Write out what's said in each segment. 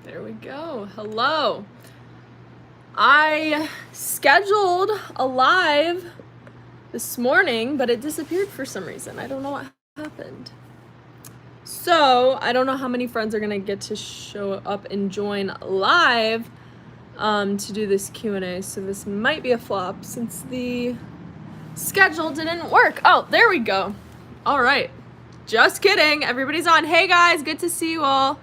There we go. Hello. I scheduled a live this morning, but it disappeared for some reason. I don't know what happened. So I don't know how many friends are gonna get to show up and join live to do this Q&A. So this might be a flop since the schedule didn't work. Oh, there we go. All right. Just kidding. Everybody's on. Hey guys, good to see you all.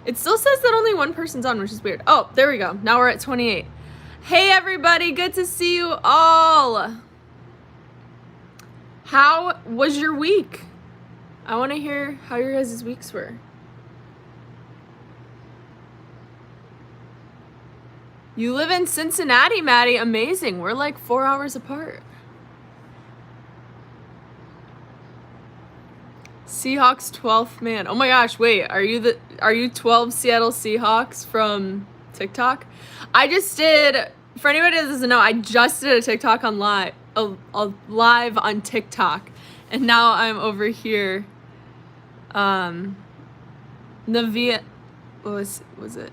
It still says that only one person's on, which is weird. Oh, there we go. Now we're at 28. Hey everybody, good to see you all. How was your week? I want to hear how your guys' weeks were. You live in Cincinnati, Maddie. Amazing. We're like 4 hours apart. Seahawks 12th man. Oh my gosh, wait. Are you 12 Seattle Seahawks from TikTok? I just did, for anybody that doesn't know, I just did a TikTok on live on TikTok. And now I'm over here. Navia, what was it?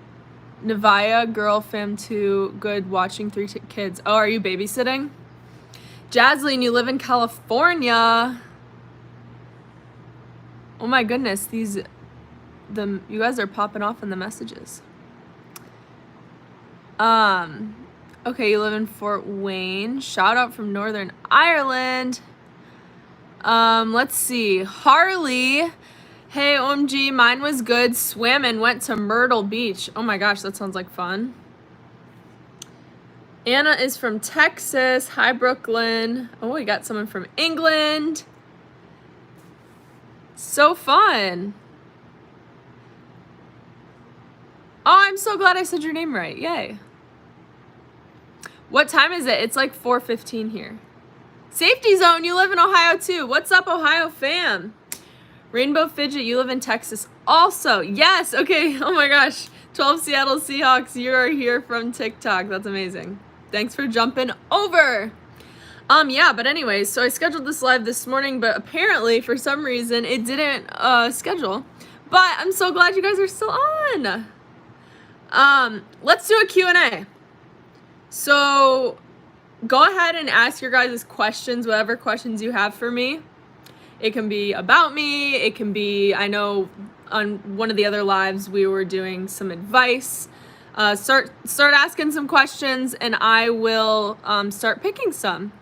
Navia, girl, fam 2, good, watching 3 kids. Oh, are you babysitting? Jasleen, you live in California. Oh my goodness, you guys are popping off in the messages. Okay, you live in Fort Wayne. Shout out from Northern Ireland. Let's see. Harley. Hey, OMG, mine was good. Swam and went to Myrtle Beach. Oh my gosh, that sounds like fun. Anna is from Texas. Hi, Brooklyn. Oh, we got someone from England. So fun. Oh, I'm so glad I said your name right. Yay. What time is it? It's like 4:15 here. Safety Zone, you live in Ohio too. What's up, Ohio fam? Rainbow Fidget, you live in Texas also. Yes, okay. Oh my gosh. 12 Seattle Seahawks, you are here from TikTok. That's amazing. Thanks for jumping over. Yeah, but anyways, so I scheduled this live this morning, but apparently for some reason it didn't schedule. But I'm so glad you guys are still on. Let's do a Q&A. So go ahead and ask your guys' questions, whatever questions you have for me. It can be about me. It can be, I know on one of the other lives we were doing some advice. Start asking some questions and I will start picking some.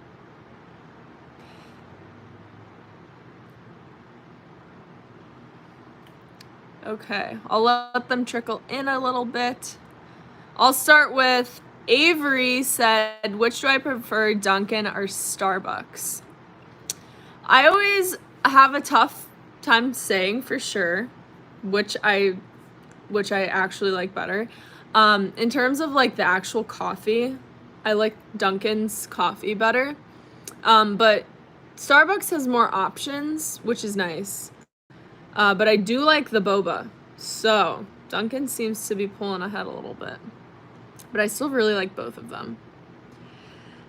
Okay, I'll let them trickle in a little bit. I'll start with Avery said, which do I prefer, Dunkin' or Starbucks? I always have a tough time saying for sure which I actually like better. In terms of like the actual coffee, I like Dunkin's coffee better. But Starbucks has more options, which is nice. But I do like the boba. So Dunkin' seems to be pulling ahead a little bit. But I still really like both of them.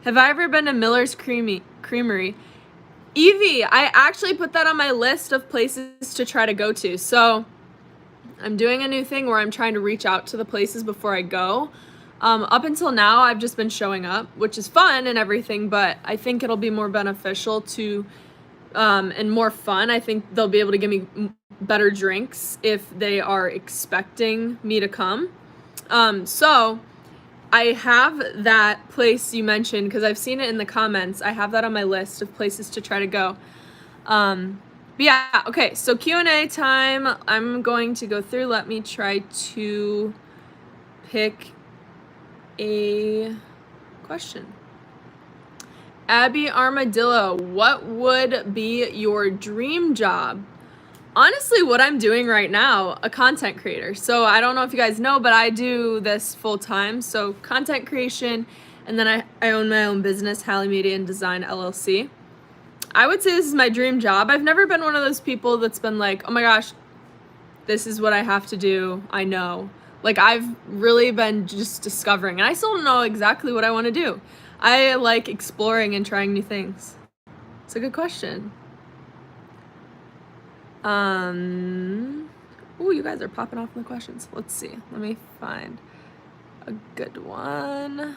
Have I ever been to Miller's Creamery? Evie, I actually put that on my list of places to try to go to. So I'm doing a new thing where I'm trying to reach out to the places before I go. Up until now, I've just been showing up, which is fun and everything, but I think it'll be more beneficial to and more fun. I think they'll be able to give me better drinks if they are expecting me to come. So I have that place you mentioned because I've seen it in the comments. I have that on my list of places to try to go. But yeah, okay, so Q&A time. I'm going to go through. Let me try to pick a question. Abby Armadillo, what would be your dream job? Honestly, what I'm doing right now, a content creator. So I don't know if you guys know, but I do this full time. So content creation, and then I own my own business, Hallee Media and Design LLC. I would say this is my dream job. I've never been one of those people that's been like, oh my gosh, this is what I have to do. I know. Like I've really been just discovering, and I still don't know exactly what I want to do. I like exploring and trying new things. It's a good question. Ooh, you guys are popping off in the questions. Let's see. Let me find a good one.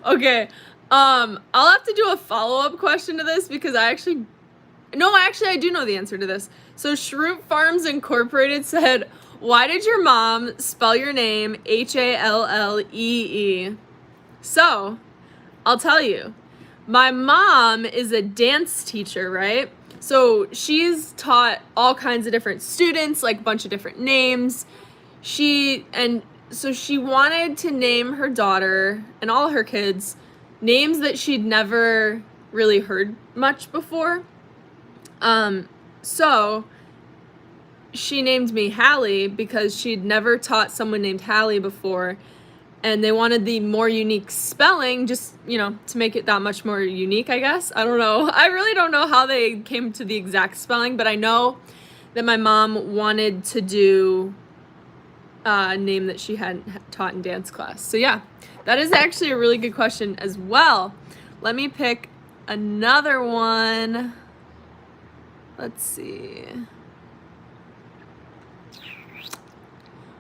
Okay. I'll have to do a follow-up question to this because I do know the answer to this. So Shroot Farms Incorporated said, why did your mom spell your name Hallee? So, I'll tell you. My mom is a dance teacher, right? So she's taught all kinds of different students, like a bunch of different names. So she wanted to name her daughter and all her kids names that she'd never really heard much before. So she named me Hallee because she'd never taught someone named Hallee before, and they wanted the more unique spelling, just, to make it that much more unique, I guess. I don't know. I really don't know how they came to the exact spelling, but I know that my mom wanted to do a name that she hadn't taught in dance class. So yeah, that is actually a really good question as well. Let me pick another one. Let's see.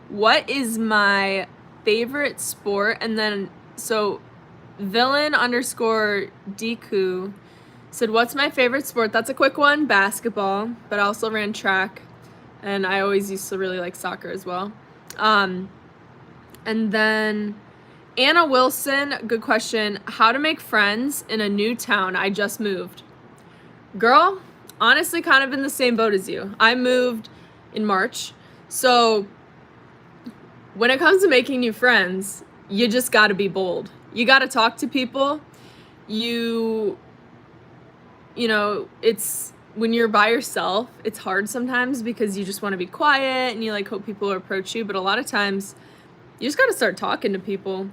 What is my favorite sport? And then, so villain_Deku said, what's my favorite sport? That's a quick one, basketball, but I also ran track, and I always used to really like soccer as well. And then Anna Wilson, good question. How to make friends in a new town? I just moved. Girl, honestly, kind of in the same boat as you. I moved in March. So when it comes to making new friends, you just got to be bold. You got to talk to people. It's when you're by yourself, it's hard sometimes because you just want to be quiet and you hope people approach you. But a lot of times you just got to start talking to people.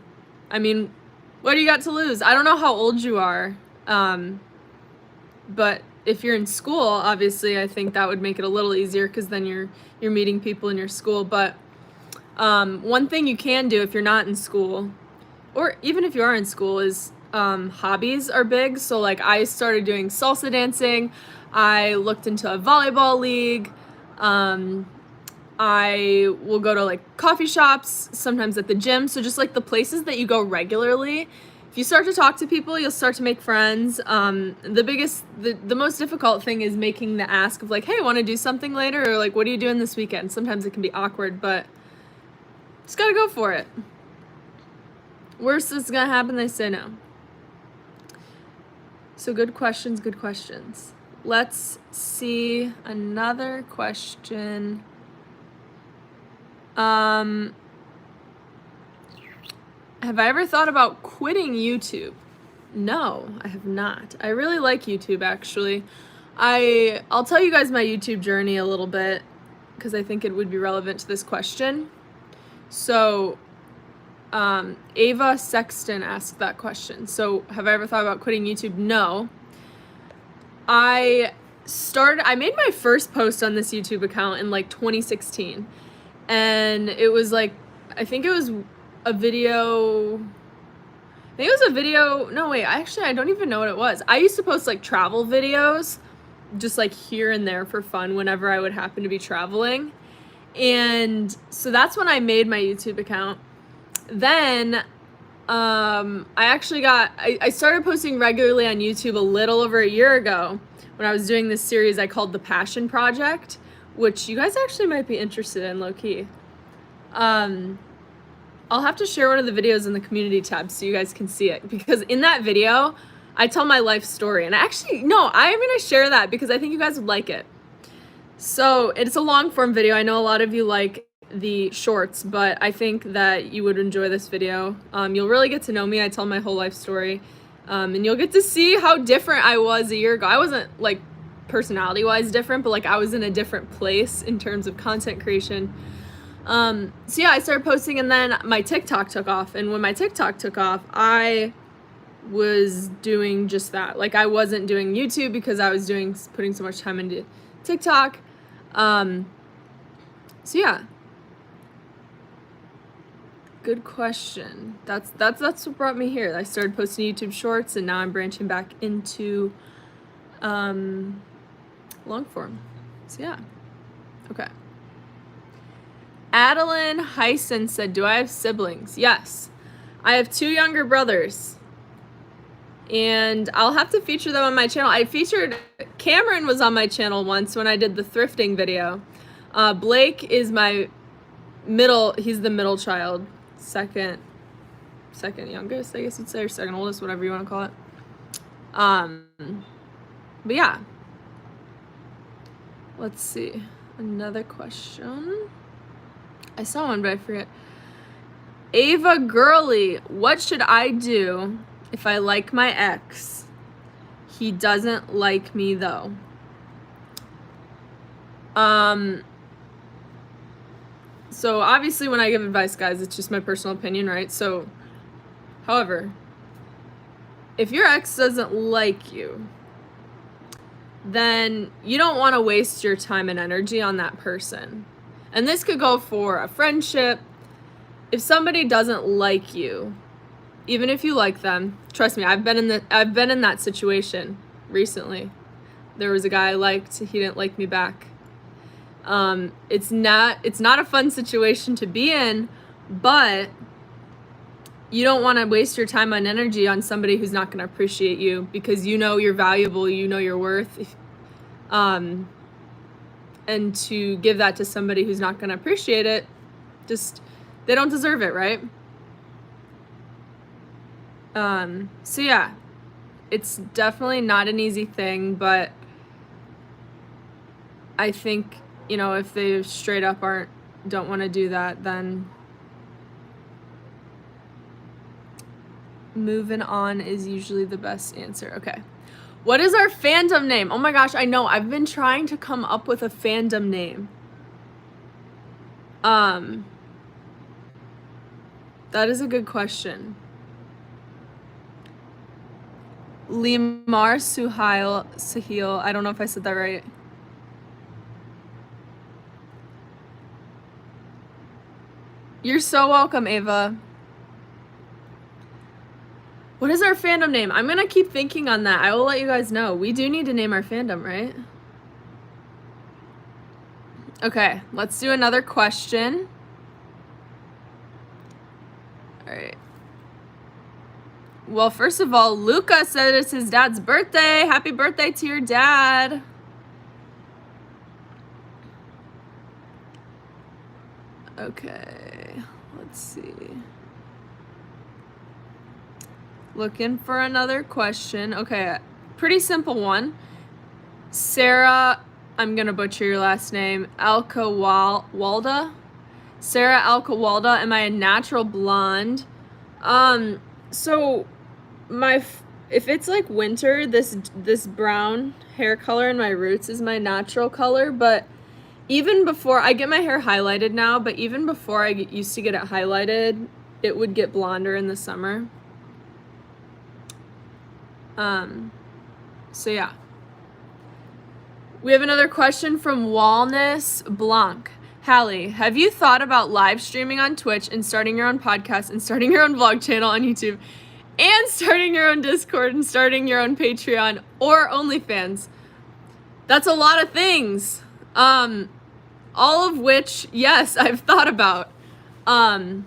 I mean, what do you got to lose? I don't know how old you are. But if you're in school, obviously, I think that would make it a little easier because then you're meeting people in your school. But one thing you can do if you're not in school, or even if you are in school, is hobbies are big. So I started doing salsa dancing. I looked into a volleyball league. I will go to coffee shops, sometimes at the gym. So just the places that you go regularly. If you start to talk to people, you'll start to make friends. The most difficult thing is making the ask of hey, want to do something later? Or what are you doing this weekend? Sometimes it can be awkward, but just gotta go for it. Worst is gonna happen, they say no. So good questions. Let's see another question. Have I ever thought about quitting YouTube? No, I have not. I really like YouTube, actually. I'll tell you guys my YouTube journey a little bit because I think it would be relevant to this question. So, Ava Sexton asked that question. So, have I ever thought about quitting YouTube? No. I made my first post on this YouTube account in 2016. And it was I think it was a video. No, wait, actually, I don't even know what it was. I used to post travel videos, just here and there for fun whenever I would happen to be traveling. And so that's when I made my YouTube account. Then I started posting regularly on YouTube a little over a year ago when I was doing this series I called The Passion Project, which you guys actually might be interested in, low-key. I'll have to share one of the videos in the community tab so you guys can see it, because in that video, I tell my life story. And actually, no, I'm going to share that because I think you guys would like it. So it's a long form video. I know a lot of you like the shorts, but I think that you would enjoy this video. You'll really get to know me. I tell my whole life story. And you'll get to see how different I was a year ago. I wasn't personality-wise different, but I was in a different place in terms of content creation. So yeah, I started posting, and then my TikTok took off. And when my TikTok took off, I was doing just that. I wasn't doing YouTube because I was putting so much time into TikTok. So yeah. Good question. That's what brought me here. I started posting YouTube shorts, and now I'm branching back into long form. So yeah. Okay. Adeline Heisen said, do I have siblings? Yes. I have 2 younger brothers. And I'll have to feature them on my channel. Cameron was on my channel once when I did the thrifting video. Blake is my he's the middle child. Second youngest, I guess you'd say, or second oldest, whatever you want to call it. But yeah. Let's see. Another question. I saw one, but I forget. Ava Girly, what should I do if I like my ex? He doesn't like me though. So obviously when I give advice, guys, it's just my personal opinion, right? So, however, if your ex doesn't like you, then you don't want to waste your time and energy on that person. And this could go for a friendship. If somebody doesn't like you, even if you like them, trust me, I've been in that situation recently. There was a guy I liked, he didn't like me back. It's not a fun situation to be in, but you don't want to waste your time and energy on somebody who's not going to appreciate you, because you know you're valuable, you know your worth. And to give that to somebody who's not going to appreciate it, they don't deserve it, right? So yeah, it's definitely not an easy thing, but I think, if they straight up don't want to do that, then moving on is usually the best answer. Okay. What is our fandom name? Oh my gosh, I know. I've been trying to come up with a fandom name. That is a good question. Limar Sahil, I don't know if I said that right. You're so welcome, Ava. What is our fandom name? I'm gonna keep thinking on that. I will let you guys know. We do need to name our fandom, right? Okay, let's do another question. All right. Well, first of all, Luca said it's his dad's birthday. Happy birthday to your dad. Okay, let's see. Looking for another question. Okay, pretty simple one. Sarah, I'm gonna butcher your last name, Alcawalda. Sarah Alcawalda, am I a natural blonde? So if it's like winter, this brown hair color in my roots is my natural color, but even before, I get my hair highlighted now, but even before I used to get it highlighted, it would get blonder in the summer. So yeah. We have another question from Walness Blanc. Hallee, have you thought about live streaming on Twitch and starting your own podcast and starting your own vlog channel on YouTube and starting your own Discord and starting your own Patreon or OnlyFans? That's a lot of things. All of which, yes, I've thought about. Now,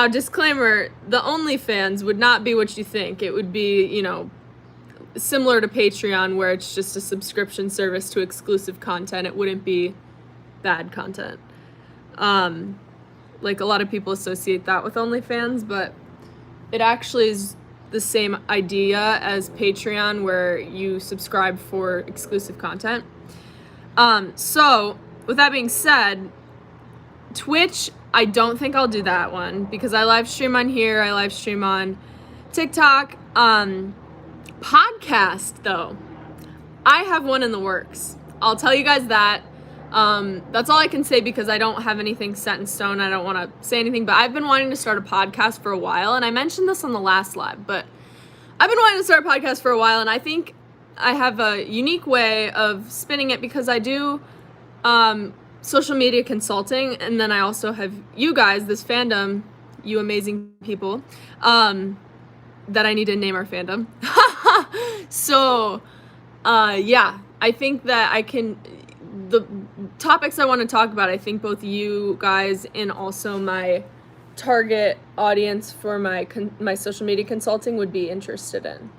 disclaimer, the OnlyFans would not be what you think. It would be, similar to Patreon, where it's just a subscription service to exclusive content. It wouldn't be bad content. Like a lot of people associate that with OnlyFans, but it actually is the same idea as Patreon, where you subscribe for exclusive content. So with that being said, Twitch, I don't think I'll do that one because I live stream on here. I live stream on TikTok. Podcast though, I have one in the works. I'll tell you guys that. That's all I can say because I don't have anything set in stone. I don't want to say anything, but I've been wanting to start a podcast for a while, and I mentioned this on the last live, but I've been wanting to start a podcast for a while, and I think I have a unique way of spinning it because I do social media consulting, and then I also have you guys, this fandom, you amazing people, that I need to name our fandom. So, yeah, I think that the topics I want to talk about, I think both you guys and also my target audience for my social media consulting would be interested in.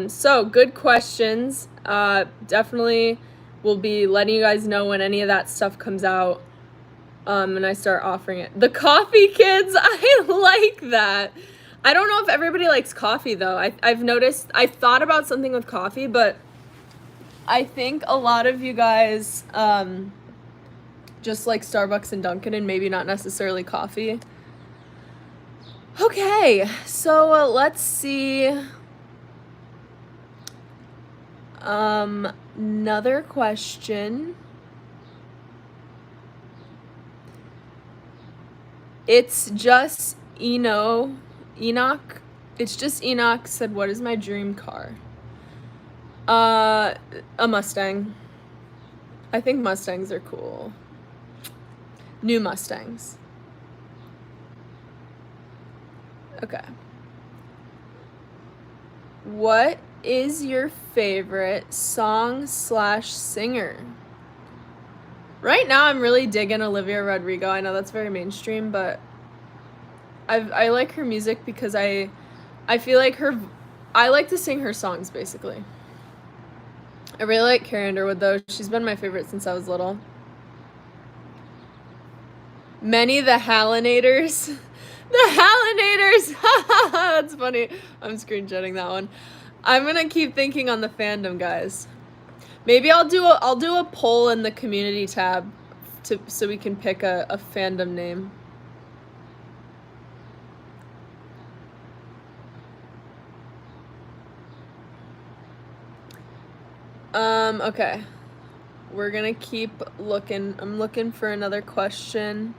So good questions. Definitely will be letting you guys know when any of that stuff comes out. And I start offering it. The coffee kids, I like that. I don't know if everybody likes coffee though. I've noticed, I've thought about something with coffee, but I think a lot of you guys just like Starbucks and Dunkin' and maybe not necessarily coffee. Okay, so let's see. Another question. It's just Enoch. It's just Enoch said, "What is my dream car?" A Mustang. I think Mustangs are cool. New Mustangs. Okay. What is your favorite song/singer? Right now, I'm really digging Olivia Rodrigo. I know that's very mainstream, but I like her music because I feel like I like to sing her songs, basically. I really like Carrie Underwood, though. She's been my favorite since I was little. Many the Hallinators. The Hallinators! That's funny. I'm screenshotting that one. I'm gonna keep thinking on the fandom, guys. Maybe I'll do a poll in the community tab so we can pick a fandom name. Okay. We're gonna keep looking. I'm looking for another question.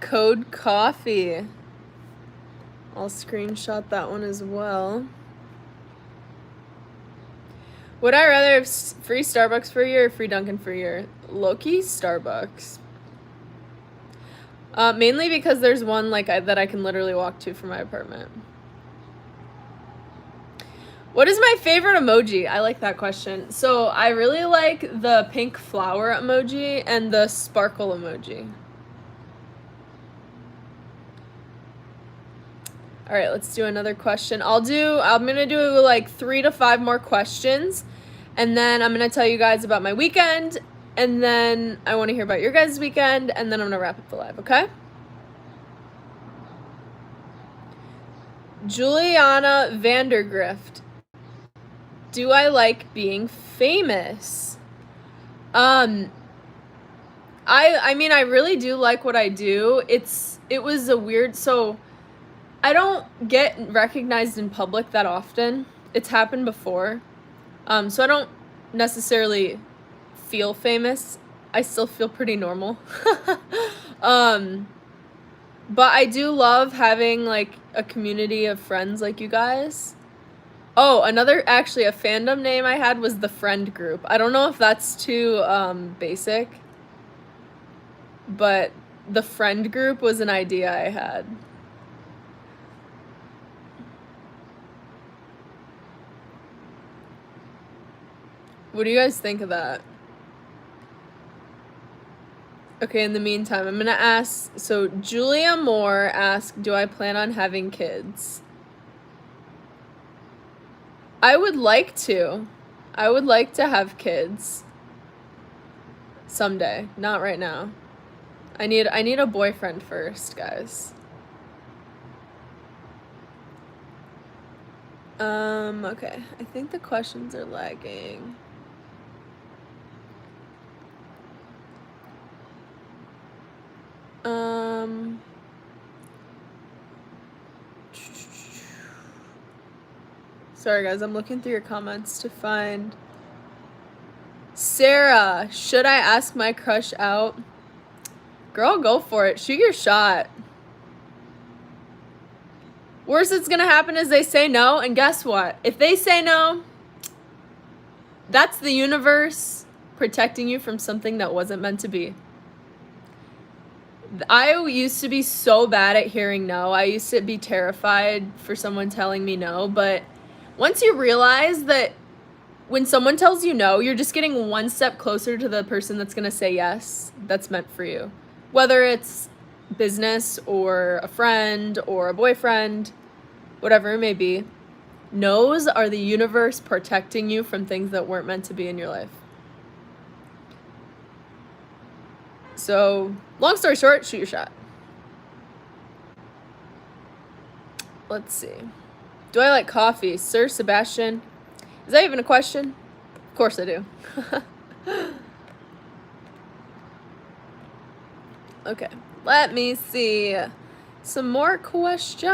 Code coffee. I'll screenshot that one as well. Would I rather have free Starbucks for a year or free Dunkin' for a year? Low-key Starbucks. Mainly because there's one that I can literally walk to from my apartment. What is my favorite emoji? I like that question. So I really like the pink flower emoji and the sparkle emoji. All right, let's do another question. I'm gonna do like 3 to 5 more questions, and then I'm gonna tell you guys about my weekend, and then I want to hear about your guys' weekend, and then I'm gonna wrap up the live, okay? Juliana Vandergrift. Do I like being famous? I mean, I really do like what I do. It was a weird, so I don't get recognized in public that often. It's happened before. So I don't necessarily feel famous. I still feel pretty normal. But I do love having like a community of friends like you guys. Oh, a fandom name I had was the Friend Group. I don't know if that's too basic, but the Friend Group was an idea I had. What do you guys think of that? Okay, in the meantime, I'm gonna ask, so Julia Moore asked, do I plan on having kids? I would like to. I would like to have kids. Someday, not right now. I need a boyfriend first, guys. Okay. I think the questions are lagging. Sorry guys, I'm looking through your comments to find. Sarah, should I ask my crush out? Girl, go for it. Shoot your shot. Worst that's gonna happen is they say no, and guess what? If they say no, that's the universe protecting you from something that wasn't meant to be. I used to be so bad at hearing no. I used to be terrified for someone telling me no, but once you realize that when someone tells you no, you're just getting one step closer to the person that's gonna say yes, that's meant for you. Whether it's business or a friend or a boyfriend, whatever it may be. No's are the universe protecting you from things that weren't meant to be in your life. So, long story short, shoot your shot. Let's see. Do I like coffee? Sir Sebastian. Is that even a question? Of course I do. Okay, let me see. Some more questions.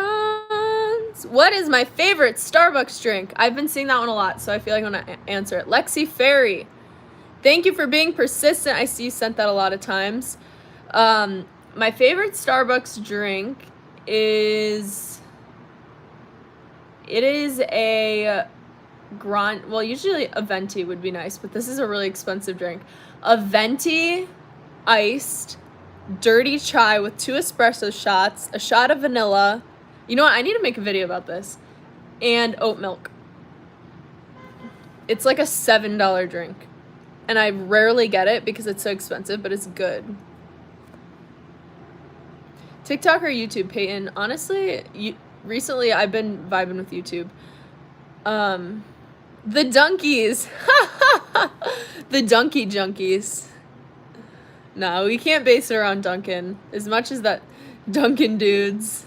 What is my favorite Starbucks drink? I've been seeing that one a lot, so I feel like I'm going to answer it. Lexi Ferry. Thank you for being persistent. I see you sent that a lot of times. My favorite Starbucks drink is... It is a Grande... Well, usually a Venti would be nice, but this is a really expensive drink. A Venti iced dirty chai with 2 espresso shots, a shot of vanilla. You know what? I need to make a video about this. And oat milk. It's like a $7 drink. And I rarely get it because it's so expensive, but it's good. TikTok or YouTube, Peyton? Honestly, recently I've been vibing with YouTube. The Dunkies. The Dunky Junkies. No, we can't base it around Dunkin'. As much as that Dunkin' dudes.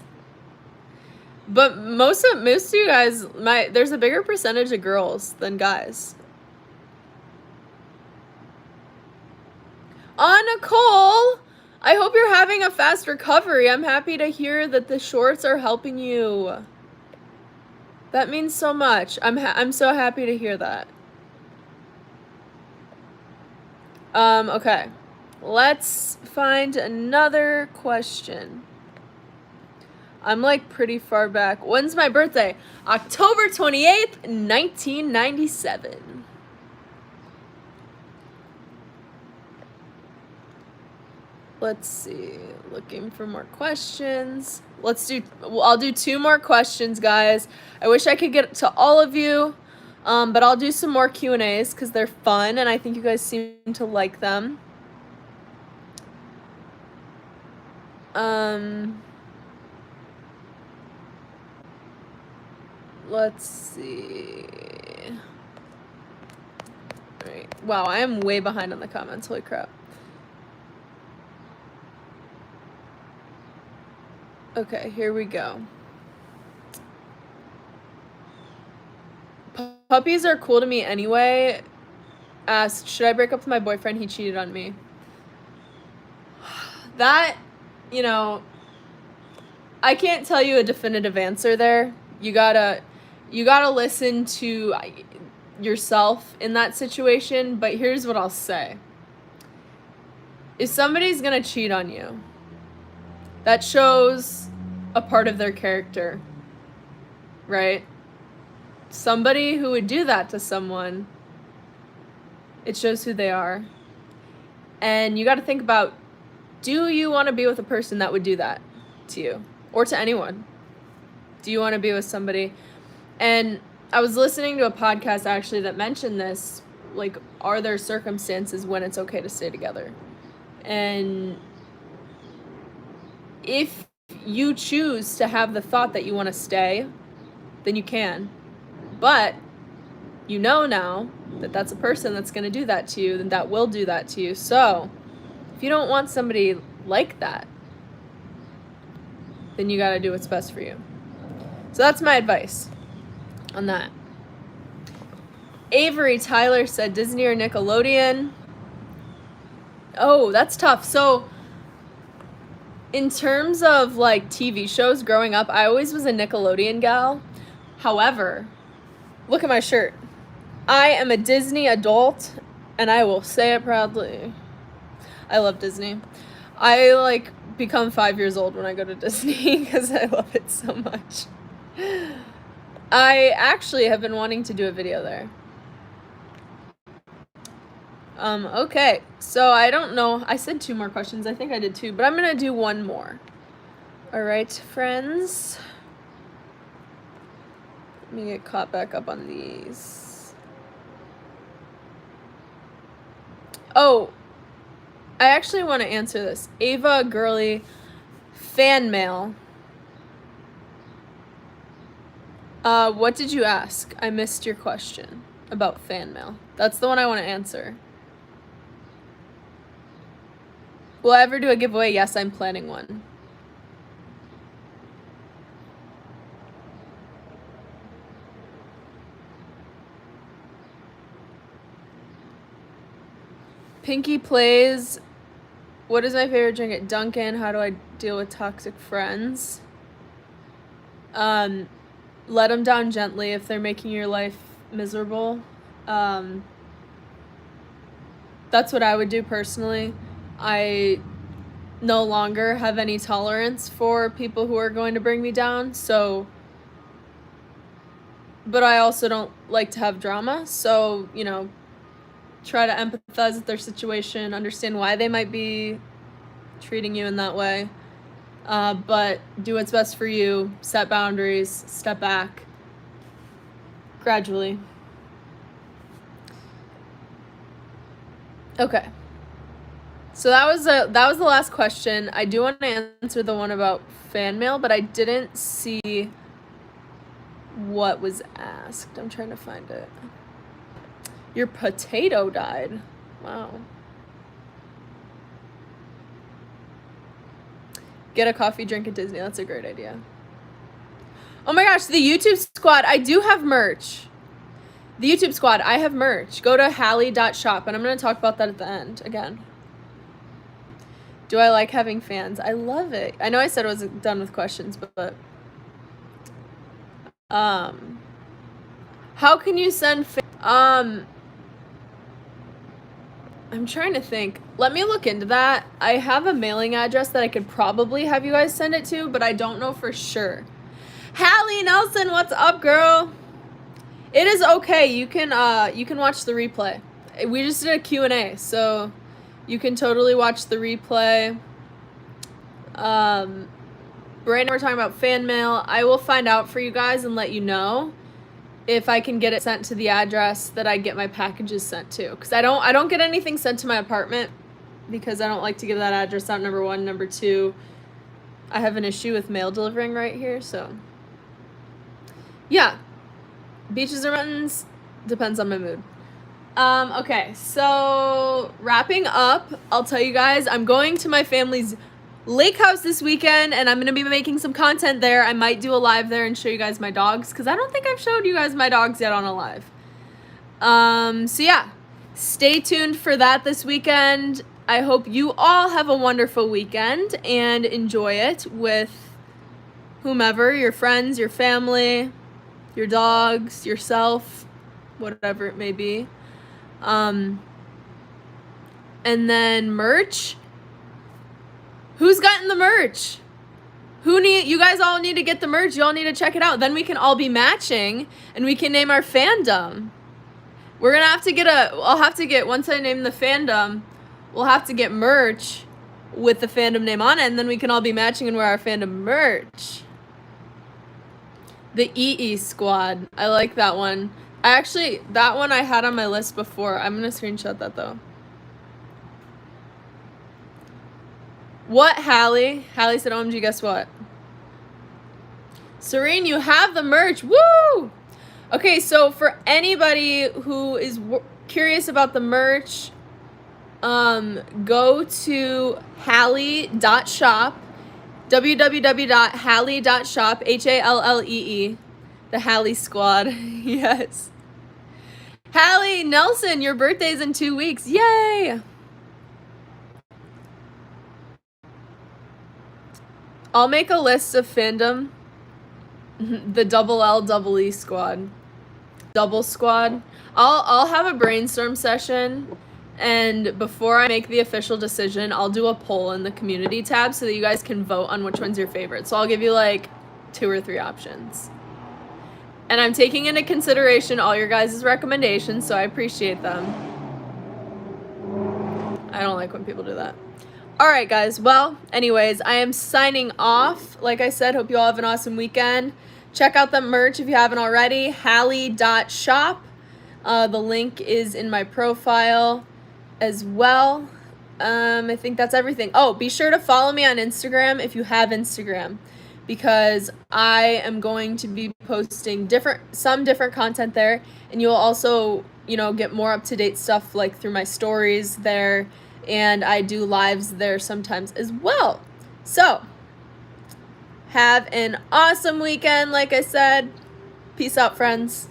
But most of you guys, there's a bigger percentage of girls than guys. Nicole, I hope you're having a fast recovery. I'm happy to hear that the shorts are helping you. That means so much. I'm so happy to hear that. Okay. Let's find another question. I'm like pretty far back. When's my birthday? October 28th, 1997. Let's see. Looking for more questions. I'll do 2 more questions, guys. I wish I could get to all of you. But I'll do some more Q&As because they're fun and I think you guys seem to like them. Let's see. All right. Wow, I am way behind on the comments. Holy crap. Okay, here we go. Puppies are cool to me anyway. Asked, should I break up with my boyfriend? He cheated on me. That, you know, I can't tell you a definitive answer there. You gotta listen to yourself in that situation. But here's what I'll say. If somebody's gonna cheat on you, that shows a part of their character, right? Somebody who would do that to someone, it shows who they are. And you got to think about, do you want to be with a person that would do that to you or to anyone? Do you want to be with somebody? And I was listening to a podcast actually that mentioned this, like, are there circumstances when it's okay to stay together? And if you choose to have the thought that you want to stay, then you can. But you know now that that's a person that's going to do that to you, then that will do that to you. So if you don't want somebody like that, then you got to do what's best for you. So that's my advice on that. Avery Tyler said Disney or Nickelodeon. Oh, that's tough. So in terms of like TV shows growing up, I always was a Nickelodeon gal. However, look at my shirt. I am a Disney adult, and I will say it proudly. I love Disney. I like become 5 years old when I go to Disney because I love it so much. I actually have been wanting to do a video there. Okay, so I don't know. I said 2 more questions. I think I did 2, but I'm gonna do 1 more. All right, friends. Let me get caught back up on these. Oh, I actually want to answer this. Ava Girly, fan mail. What did you ask? I missed your question about fan mail. That's the one I want to answer. Will I ever do a giveaway? Yes, I'm planning one. Pinky plays. What is my favorite drink at Dunkin'? How do I deal with toxic friends? Let them down gently if they're making your life miserable. That's what I would do personally. I no longer have any tolerance for people who are going to bring me down, so, but I also don't like to have drama, so, you know, try to empathize with their situation, understand why they might be treating you in that way, but do what's best for you, set boundaries, step back gradually. Okay. So that was the last question. I do want to answer the one about fan mail, but I didn't see what was asked. I'm trying to find it. Your potato died. Wow. Get a coffee drink at Disney. That's a great idea. Oh my gosh, the YouTube squad. I do have merch. The YouTube squad, I have merch. Go to Hallee.shop, and I'm going to talk about that at the end again. Do I like having fans? I love it. I know I said I was done with questions, but how can you send I'm trying to think. Let me look into that. I have a mailing address that I could probably have you guys send it to, but I don't know for sure. Hallee Nelson, what's up, girl? It is okay. You can watch the replay. We just did a Q&A, so you can totally watch the replay. Right now we're talking about fan mail. I will find out for you guys and let you know if I can get it sent to the address that I get my packages sent to. Because I don't get anything sent to my apartment because I don't like to give that address out, number one. Number two, I have an issue with mail delivering right here, so. Yeah. Beaches or mountains? Depends on my mood. Okay, so wrapping up, I'll tell you guys, I'm going to my family's lake house this weekend, and I'm going to be making some content there. I might do a live there and show you guys my dogs, because I don't think I've showed you guys my dogs yet on a live. So yeah, stay tuned for that this weekend. I hope you all have a wonderful weekend and enjoy it with whomever, your friends, your family, your dogs, yourself, whatever it may be. And then merch. Who's gotten the merch? You guys all need to get the merch. You all need to check it out. Then we can all be matching and we can name our fandom. We're gonna have to get once I name the fandom, we'll have to get merch with the fandom name on it, and then we can all be matching and wear our fandom merch. The EE squad. I like that one. That one I had on my list before. I'm gonna screenshot that though. What, Hallee? Hallee said, OMG, guess what? Serene, you have the merch. Woo! Okay, so for anybody who is curious about the merch, go to Hallee.shop, www.hallee.shop, Hallee, the Hallee squad. Yes. Hallee Nelson, your birthday's in 2 weeks. Yay! I'll make a list of fandom. The double L, double E squad. Double squad. I'll have a brainstorm session, and before I make the official decision, I'll do a poll in the community tab so that you guys can vote on which one's your favorite. So I'll give you like 2 or 3 options. And I'm taking into consideration all your guys' recommendations, so I appreciate them. I don't like when people do that. All right, guys. Well, anyways, I am signing off. Like I said, hope you all have an awesome weekend. Check out the merch if you haven't already. Hallee.shop. The link is in my profile. as well. I think that's everything. Oh, be sure to follow me on Instagram if you have Instagram, because I am going to be posting some different content there, and you'll also, get more up-to-date stuff like through my stories there, and I do lives there sometimes as well. So, have an awesome weekend, like I said. Peace out, friends.